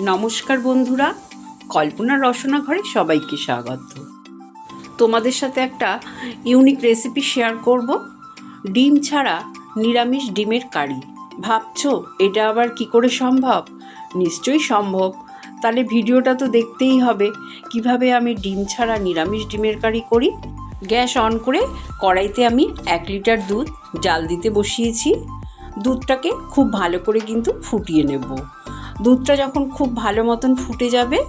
নমস্কার বন্ধুরা, কল্পনা রসনা ঘরে সবাইকে স্বাগত। তোমাদের সাথে একটা ইউনিক রেসিপি শেয়ার করব, ডিম ছাড়া নিরামিষ ডিমের কারি। ভাবছো এটা আবার কি করে সম্ভব? নিশ্চয়ই সম্ভব। তাহলে ভিডিওটা তো দেখতেই হবে কিভাবে আমি ডিম ছাড়া নিরামিষ ডিমের কারি করি। গ্যাস অন করে কড়াইতে আমি 1 লিটার দুধ জাল দিতে বসিয়েছি। দুধটাকে খুব ভালো করে কিন্তু ফুটিয়ে নেব। দুধটা যখন খুব ভালো মতন ফুটে যাবে,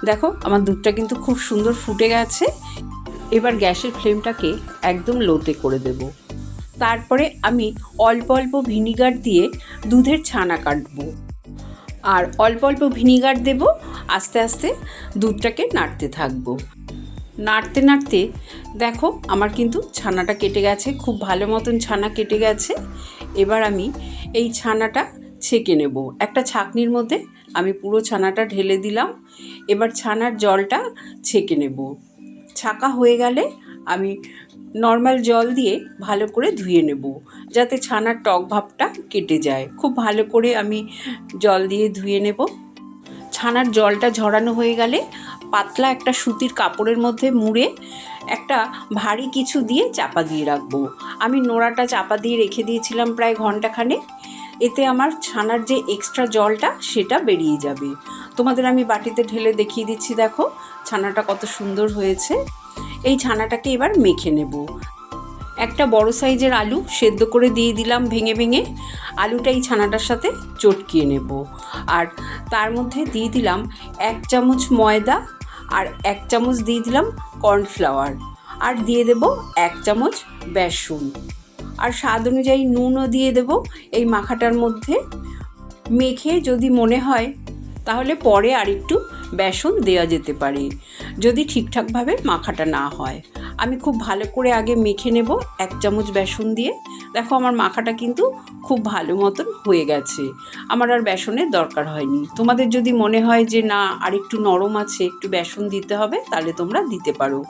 দেখো আমার দুধটা কিন্তু খুব সুন্দর ফুটে গেছে। এবার গ্যাসের ফ্লেমটাকে একদম লোতে করে দেব। তারপরে আমি অল্প অল্প ভিনিগার দিয়ে দুধের ছানা কাটবো, আর অল্প অল্প ভিনিগার দেব। আস্তে আস্তে দুধটাকে নাড়তে থাকবো। নাড়তে নাড়তে দেখো আমার কিন্তু ছানাটা কেটে গেছে, খুব ভালো মতন ছানা কেটে গেছে। এবার আমি এই ছানাটা ছেঁকে নেব। একটা ছাঁকনির মধ্যে আমি পুরো ছানাটা ঢেলে দিলাম। এবার ছানার জলটা ছেঁকে নেব। ছাঁকা হয়ে গেলে আমি নর্মাল জল দিয়ে ভালো করে ধুয়ে নেব, যাতে ছানার টক ভাবটা কেটে যায়। খুব ভালো করে আমি জল দিয়ে ধুয়ে নেব। ছানার জলটা ঝরানো হয়ে গেলে পাতলা একটা সুতির কাপড়ের মধ্যে মুড়ে একটা ভারী কিছু দিয়ে চাপা দিয়ে রাখবো। আমি নোড়াটা চাপা দিয়ে রেখে দিয়েছিলাম প্রায় ঘন্টাখানেক। এতে আমার ছানার যে এক্সট্রা জলটা সেটা বেরিয়ে যাবে। তোমাদের আমি বাটিতে ঢেলে দেখিয়ে দিচ্ছি, দেখো ছানাটা কত সুন্দর হয়েছে। এই ছানাটাকে এবার মেখে নেব। একটা বড় সাইজের আলু সেদ্ধ করে দিয়ে দিলাম ভেঙে ভেঙে। আলুটা এই ছানাটার সাথে চটকিয়ে নেব। আর তার মধ্যে দিয়ে দিলাম 1 চামচ ময়দা, আর 1 চামচ দিয়ে দিলাম কর্নফ্লাওয়ার, আর দিয়ে দেব 1 চামচ বেসন, আর স্বাদ অনুযায়ী নুনও দিয়ে দেব এই মাখাটার মধ্যে। মেখে যদি মনে হয় তাহলে পরে আরেকটু বেসন দেওয়া যেতে পারে, যদি ঠিকঠাকভাবে মাখাটা না হয়। আমি খুব ভালো করে আগে মেখে নেব 1 চামচ বেসন দিয়ে। দেখো আমার মাখাটা কিন্তু খুব ভালো মতন হয়ে গেছে, আমার আর বেসনের দরকার হয়নি। তোমাদের যদি মনে হয় যে না আরেকটু নরম আছে, একটু বেসন দিতে হবে, তাহলে তোমরা দিতে পারো।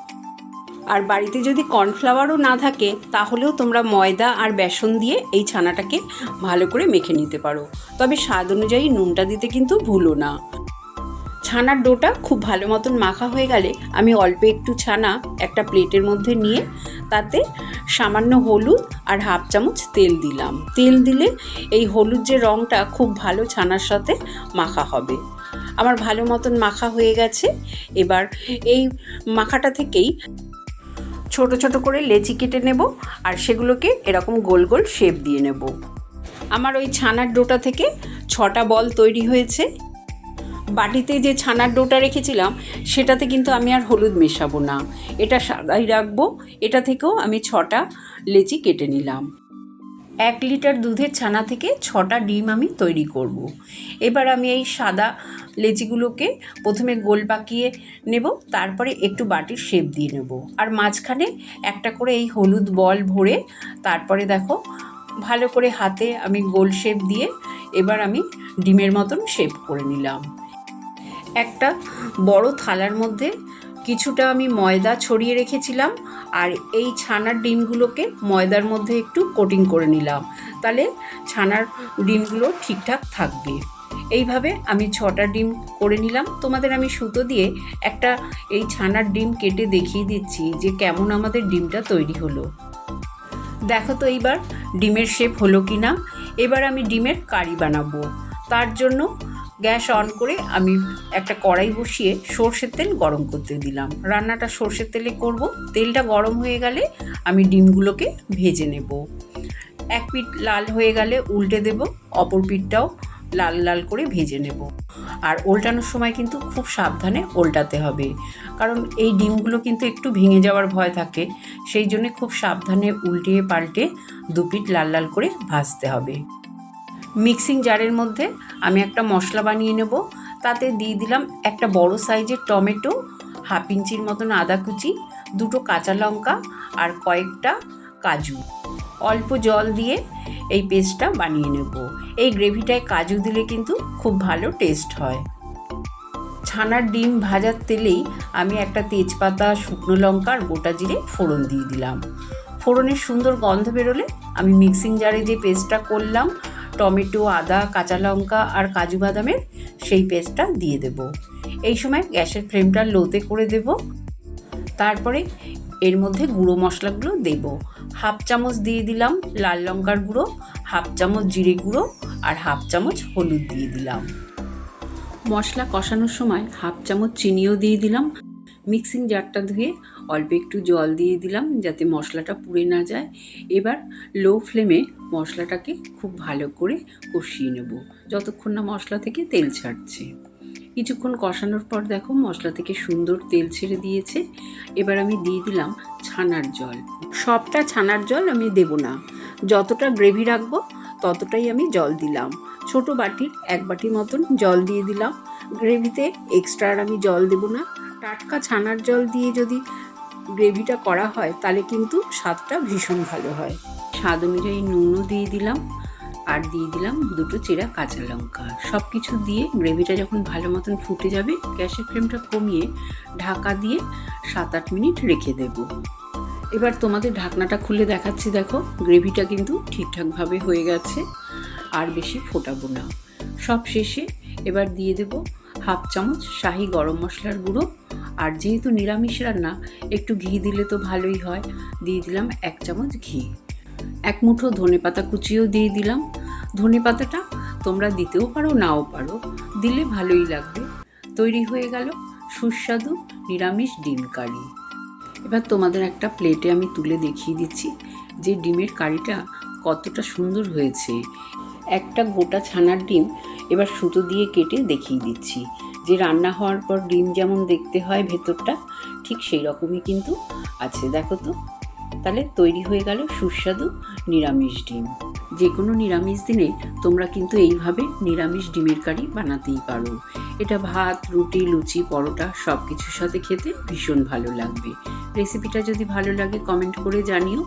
আর বাড়িতে যদি কর্নফ্লাওয়ারও না থাকে তাহলেও তোমরা ময়দা আর বেসন দিয়ে এই ছানাটাকে ভালো করে মেখে নিতে পারো। তবে স্বাদ অনুযায়ী নুনটা দিতে কিন্তু ভুলো না। ছানার ডোটা খুব ভালো মতন মাখা হয়ে গেলে আমি অল্প একটু ছানা একটা প্লেটের মধ্যে নিয়ে তাতে সামান্য হলুদ আর 1/2 চামচ তেল দিলাম। তেল দিলে এই হলুদ যে রঙটা খুব ভালো ছানার সাথে মাখা হবে। আমার ভালো মতন মাখা হয়ে গেছে। এবার এই মাখাটা থেকেই ছোট ছোট করে লেচি কেটে নেব, আর সেগুলোকে এরকম গোল গোল শেপ দিয়ে নেব। আমার ওই ছানার ডোটা থেকে 6টা বল তৈরি হয়েছে। বাটিতে যে ছানার ডোটা রেখেছিলাম সেটাতে কিন্তু আমি আর হলুদ মেশাবো না, এটা সাদাই রাখবো। এটা থেকেও আমি 6টা লেচি কেটে নিলাম। 1 লিটার দুধের ছানা থেকে 6টা ডিম আমি তৈরি করব। এবার আমি এই সাদা লেচিগুলোকে প্রথমে গোল পাকিয়ে নেব, তারপরে একটু বাটির শেপ দিয়ে নেব, আর মাঝখানে একটা করে এই হলুদ বল ভরে তারপরে দেখো ভালো করে হাতে আমি গোল শেপ দিয়ে এবার আমি ডিমের মতন শেপ করে নিলাম। একটা বড় থালার মধ্যে কিছুটা আমি ময়দা ছড়িয়ে রেখেছিলাম, আর এই ছানার ডিমগুলোকে ময়দার মধ্যে একটু কোটিং করে নিলাম, তাহলে ছানার ডিমগুলো ঠিকঠাক থাকবে। এইভাবে আমি 6টা ডিম করে নিলাম। তোমাদের আমি সুতো দিয়ে একটা এই ছানার ডিম কেটে দেখিয়ে দিচ্ছি যে কেমন আমাদের ডিমটা তৈরি হলো। দেখো তো এইবার ডিমের শেপ হলো কি না। এবার আমি ডিমের কারি বানাবো। তার জন্য গ্যাস অন করে আমি একটা কড়াই বসিয়ে সর্ষের তেল গরম করতে দিলাম। রান্নাটা সর্ষের তেলে করব। তেলটা গরম হয়ে গেলে আমি ডিমগুলোকে ভেজে নেব। এক পিঠ লাল হয়ে গেলে উল্টে দেব, অপর পিঠটাও লাল লাল করে ভেজে নেব। আর উল্টানোর সময় কিন্তু খুব সাবধানে উল্টাতে হবে, কারণ এই ডিমগুলো কিন্তু একটু ভেঙে যাওয়ার ভয় থাকে। সেই জন্যে খুব সাবধানে উল্টিয়ে পাল্টে 2 পিঠ লাল লাল করে ভাজতে হবে। মিক্সিং জারের মধ্যে আমি একটা মশলা বানিয়ে নেব। তাতে দিয়ে দিলাম একটা বড় সাইজের টমেটো, 1/2 ইঞ্চির মতন আদা কুচি, 2টো কাঁচা লঙ্কা, আর কয়েকটা কাজু। অল্প জল দিয়ে এই পেস্টটা বানিয়ে নেব। এই গ্রেভিটায় কাজু দিলে কিন্তু খুব ভালো টেস্ট হয়। ছানার ডিম ভাজার তেলেই আমি একটা তেজপাতা, শুকনো লঙ্কা আর গোটা জিরে ফোড়ন দিয়ে দিলাম। ফোড়নের সুন্দর গন্ধ বেরোলে আমি মিক্সিং জারে যে পেস্টটা করলাম টমেটো, আদা, কাঁচা লঙ্কা আর কাজু বাদামের সেই পেস্টটা দিয়ে দেব। এই সময় গ্যাসের ফ্লেমটা লোতে করে দেব। তারপরে এর মধ্যে গুঁড়ো মশলাগুলো দেব। হাফ চামচ দিয়ে দিলাম লাল লঙ্কার গুঁড়ো, হাফ চামচ জিরে গুঁড়ো আর হাফ চামচ হলুদ দিয়ে দিলাম। মশলা কষানোর সময় হাফ চামচ চিনিও দিয়ে দিলাম। মিক্সিং জারটা ধুয়ে অল্প একটু জল দিয়ে দিলাম যাতে মশলাটা পুড়ে না যায়। এবার লো ফ্লেমে মশলাটাকে খুব ভালো করে কষিয়ে নেব যতক্ষণ না মশলা থেকে তেল ছাড়ছে। কিছুক্ষণ কষানোর পর দেখো মশলা থেকে সুন্দর তেল ছেড়ে দিয়েছে। এবার আমি দিয়ে দিলাম ছানার জল। সবটা ছানার জল আমি দেব না, যতটা গ্রেভি রাখবো ততটাই আমি জল দিলাম। ছোট বাটির 1 বাটি মতন জল দিয়ে দিলাম। গ্রেভিতে এক্সট্রা আর আমি জল দেব না। টাটকা ছানার জল দিয়ে যদি গ্রেভিটা করা হয় তাহলে কিন্তু স্বাদটা ভীষণ ভালো হয়। স্বাদ অনুযায়ী নুনও দিয়ে দিলাম আর দিয়ে দিলাম 2 চেরা কাঁচা লঙ্কা। সব কিছু দিয়ে গ্রেভিটা যখন ভালো মতন ফুটে যাবে গ্যাসের ফ্লেমটা কমিয়ে ঢাকা দিয়ে 7-8 মিনিট রেখে দেব। এবার তোমাদের ঢাকনাটা খুলে দেখাচ্ছি। দেখো গ্রেভিটা কিন্তু ঠিকঠাকভাবে হয়ে গেছে, আর বেশি ফোটাবো না। সব শেষে এবার দিয়ে দেব হাফ চামচ শাহি গরম মশলার গুঁড়ো, আর যেহেতু নিরামিষ রান্না একটু ঘি দিলে তো ভালোই হয়, দিয়ে দিলাম 1 চামচ ঘি। 1 মুঠো ধনেপাতা কুচিও দিয়ে দিলাম। ধনেপাতাটা তোমরা দিতেও পারো নাও পারো, দিলে ভালোই লাগবে। তৈরি হয়ে গেল সুস্বাদু নিরামিষ ডিম কারি। এবার তোমাদের একটা প্লেটে আমি তুলে দেখিয়ে দিচ্ছি যে ডিমের কারিটা কতটা সুন্দর হয়েছে। একটা গোটা ছানার ডিম এবার সুতো দিয়ে কেটে দেখিয়ে দিচ্ছি যে রান্না হওয়ার পর ডিম যেমন দেখতে হয় ভেতরটা, ঠিক সেই রকমই কিন্তু আছে। দেখো তো, তাহলে তৈরি হয়ে গেল সুস্বাদু নিরামিষ ডিম। যে কোনো নিরামিষ দিনে তোমরা কিন্তু এইভাবে নিরামিষ ডিমের কারি বানাতেই পারো। এটা ভাত, রুটি, লুচি, পরোটা সব কিছুর সাথে খেতে ভীষণ ভালো লাগবে। রেসিপিটা যদি ভালো লাগে কমেন্ট করে জানিও।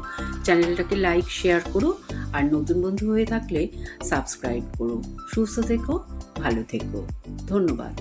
চ্যানেলটাকে লাইক, শেয়ার করো, আর নতুন বন্ধু হয়ে থাকলে সাবস্ক্রাইব করো। সুস্থ থেকো, ভালো থেকো। ধন্যবাদ।